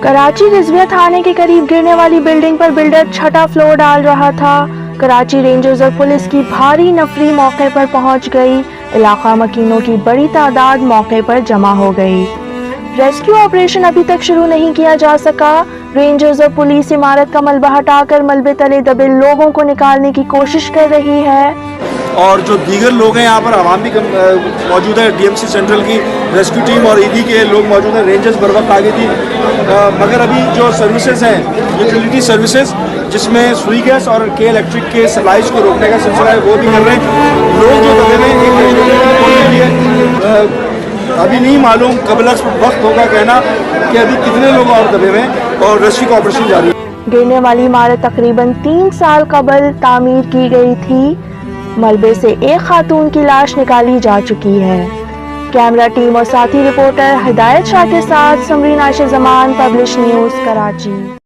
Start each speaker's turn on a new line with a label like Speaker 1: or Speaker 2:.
Speaker 1: कराची रिजविया थाने के करीब गिरने वाली बिल्डिंग पर बिल्डर छठा फ्लोर डाल रहा था। कराची रेंजर्स और पुलिस की भारी नफरी मौके पर पहुंच गई। इलाका मकीनों की बड़ी तादाद मौके पर जमा हो गई। रेस्क्यू ऑपरेशन अभी तक शुरू नहीं किया जा सका। रेंजर्स और पुलिस इमारत का मलबा हटाकर मलबे तले दबे लोगों को निकालने की कोशिश कर रही है।
Speaker 2: और जो दीगर लोग हैं यहाँ पर आवाम भी मौजूद है। डीएमसी सेंट्रल की रेस्क्यू टीम और ईडी के लोग मौजूद हैं। रेंजर्स बर वक्त आ गई थी, मगर अभी जो सर्विसेज हैं यूटिलिटी सर्विसेज जिसमें सुई गैस और के इलेक्ट्रिक के सप्लाईज को रोकने का सिलसिला है वो भी कर रहे हैं। लोग जो दबे हुए एक रेस्क्यू के लिए अभी नहीं मालूम कब वक्त होगा कहना कि अभी कितने लोग और दबे हुए हैं और रेस्क्यू का ऑपरेशन जारी है।
Speaker 1: गिरने वाली इमारत तकरीबन 3 साल कबल तामीर की गई थी। मलबे से एक खातून की लाश निकाली जा चुकी है। कैमरा टीम और साथी रिपोर्टर हिदायत शाह के साथ समरीन आयशा जमान, पब्लिश न्यूज़, कराची।